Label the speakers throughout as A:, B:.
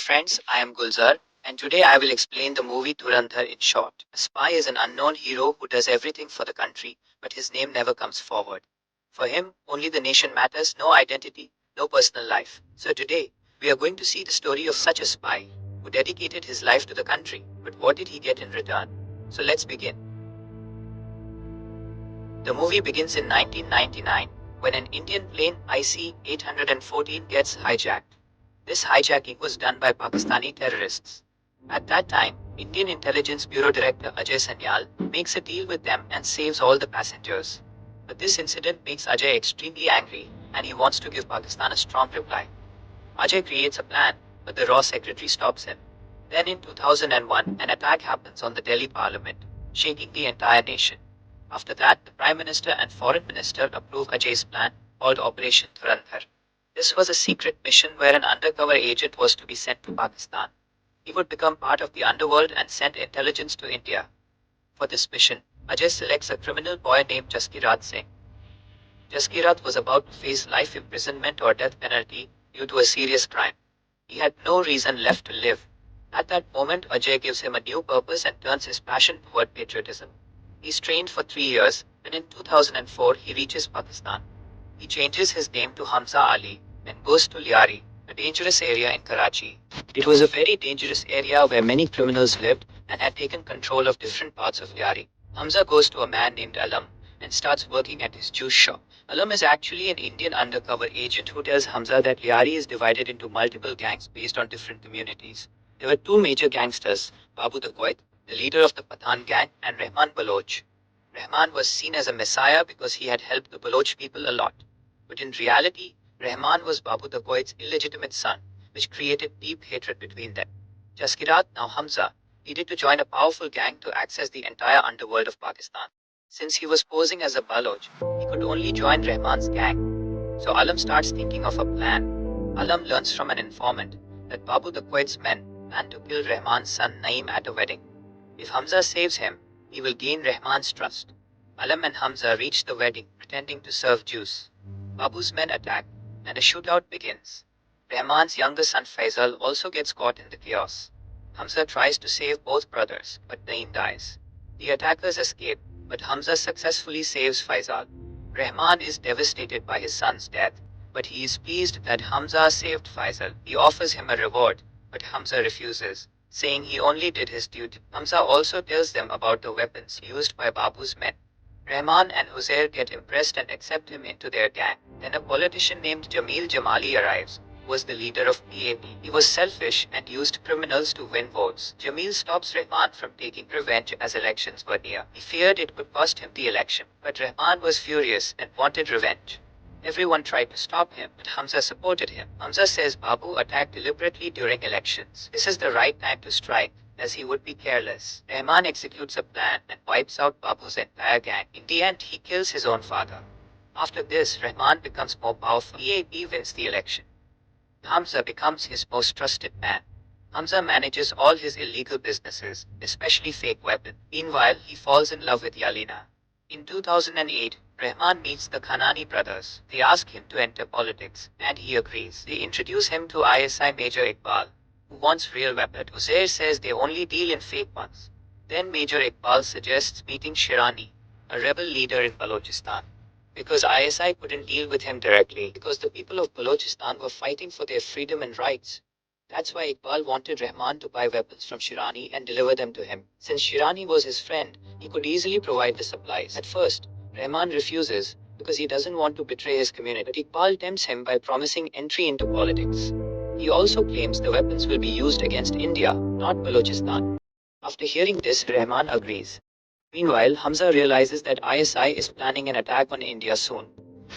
A: friends, I am Gulzar, and today I will explain the movie Dhurandhar in short. A spy is an unknown hero who does everything for the country, but his name never comes forward. For him, only the nation matters, no identity, no personal life. So today, we are going to see the story of such a spy who dedicated his life to the country. But what did he get in return? So let's begin. The movie begins in 1999 when an Indian plane IC-814 gets hijacked. This hijacking was done by Pakistani terrorists. At that time, Indian Intelligence Bureau Director Ajay Sanyal makes a deal with them and saves all the passengers. But this incident makes Ajay extremely angry and he wants to give Pakistan a strong reply. Ajay creates a plan, but the Raw Secretary stops him. Then in 2001, an attack happens on the Delhi Parliament, shaking the entire nation. After that, the Prime Minister and Foreign Minister approve Ajay's plan, called Operation Dhurandhar. This was a secret mission where an undercover agent was to be sent to Pakistan. He would become part of the underworld and send intelligence to India. For this mission, Ajay selects a criminal boy named Jaskirat Singh. Jaskirat was about to face life imprisonment or death penalty due to a serious crime. He had no reason left to live. At that moment, Ajay gives him a new purpose and turns his passion toward patriotism. He's trained for 3 years, and in 2004 he reaches Pakistan. He changes his name to Hamza Ali and goes to Liari, a dangerous area in Karachi. It was a very dangerous area where many criminals lived and had taken control of different parts of Liari. Hamza goes to a man named Alam and starts working at his juice shop. Alam is actually an Indian undercover agent who tells Hamza that Liari is divided into multiple gangs based on different communities. There were two major gangsters, Babu the Quaid, the leader of the Pathan gang, and Rahman Baloch. Rahman was seen as a messiah because he had helped the Baloch people a lot. But in reality, Rahman was Babu the Quaid's illegitimate son, which created deep hatred between them. Jaskirat, now Hamza, needed to join a powerful gang to access the entire underworld of Pakistan. Since he was posing as a Baloch, he could only join Rahman's gang. So Alam starts thinking of a plan. Alam learns from an informant that Babu the Quaid's men plan to kill Rahman's son Naeem at a wedding. If Hamza saves him, he will gain Rahman's trust. Alam and Hamza reach the wedding pretending to serve juice. Babu's men attack, and a shootout begins. Rahman's younger son Faisal also gets caught in the chaos. Hamza tries to save both brothers, but Naeem dies. The attackers escape, but Hamza successfully saves Faisal. Rahman is devastated by his son's death, but he is pleased that Hamza saved Faisal. He offers him a reward, but Hamza refuses, saying he only did his duty. Hamza also tells them about the weapons used by Babu's men. Rahman and Huzair get impressed and accept him into their gang. Then a politician named Jamil Jamali arrives, who was the leader of PAP. He was selfish and used criminals to win votes. Jamil stops Rahman from taking revenge as elections were near. He feared it could cost him the election, but Rahman was furious and wanted revenge. Everyone tried to stop him, but Hamza supported him. Hamza says Babu attacked deliberately during elections. This is the right time to strike, as he would be careless. Rahman executes a plan and wipes out Babu's entire gang. In the end, he kills his own father. After this, Rahman becomes more powerful. PAP wins the election. Hamza becomes his most trusted man. Hamza manages all his illegal businesses, especially fake weapons. Meanwhile, he falls in love with Yalina. In 2008, Rahman meets the Khanani brothers. They ask him to enter politics, and he agrees. They introduce him to ISI Major Iqbal, who wants real weapons. Uzair says they only deal in fake ones. Then Major Iqbal suggests meeting Shirani, a rebel leader in Balochistan. Because ISI couldn't deal with him directly, because the people of Balochistan were fighting for their freedom and rights. That's why Iqbal wanted Rahman to buy weapons from Shirani and deliver them to him. Since Shirani was his friend, he could easily provide the supplies. At first, Rahman refuses because he doesn't want to betray his community, but Iqbal tempts him by promising entry into politics. He also claims the weapons will be used against India, not Balochistan. After hearing this, Rahman agrees. Meanwhile, Hamza realizes that ISI is planning an attack on India soon.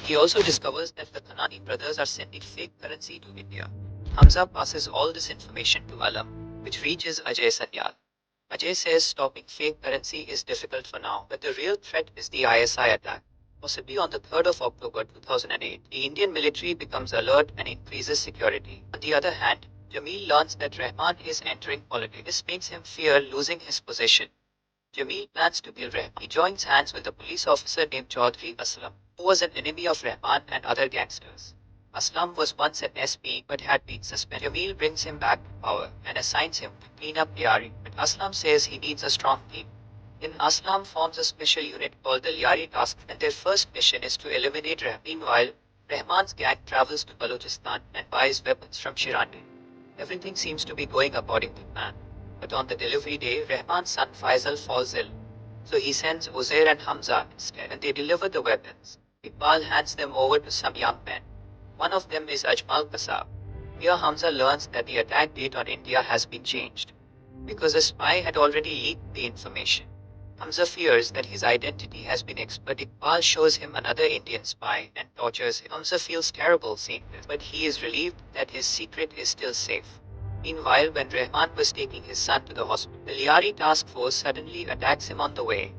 A: He also discovers that the Kanani brothers are sending fake currency to India. Hamza passes all this information to Alam, which reaches Ajay Sanyal. Ajay says stopping fake currency is difficult for now, but the real threat is the ISI attack. Possibly on the 3rd of October 2008, the Indian military becomes alert and increases security. On the other hand, Jamil learns that Rahman is entering politics. This makes him fear losing his position. Jamil plans to kill Rahman. He joins hands with a police officer named Chaudhry Aslam, who was an enemy of Rahman and other gangsters. Aslam was once an SP but had been suspended. Jamil brings him back to power and assigns him to clean up Liari, but Aslam says he needs a strong team. In Aslam forms a special unit called the Liari Task, and their first mission is to eliminate Rahman. Meanwhile, Rahman's gang travels to Balochistan and buys weapons from Shirande. Everything seems to be going according to plan. But on the delivery day, Rahman's son Faisal falls ill. So he sends Uzair and Hamza instead, and they deliver the weapons. Iqbal hands them over to some young men. One of them is Ajmal Kasab. Here Hamza learns that the attack date on India has been changed because a spy had already leaked the information. Hamza fears that his identity has been exposed, but Iqbal shows him another Indian spy and tortures him. Hamza feels terrible seeing this, but he is relieved that his secret is still safe. Meanwhile, when Rahman was taking his son to the hospital, the Liari task force suddenly attacks him on the way.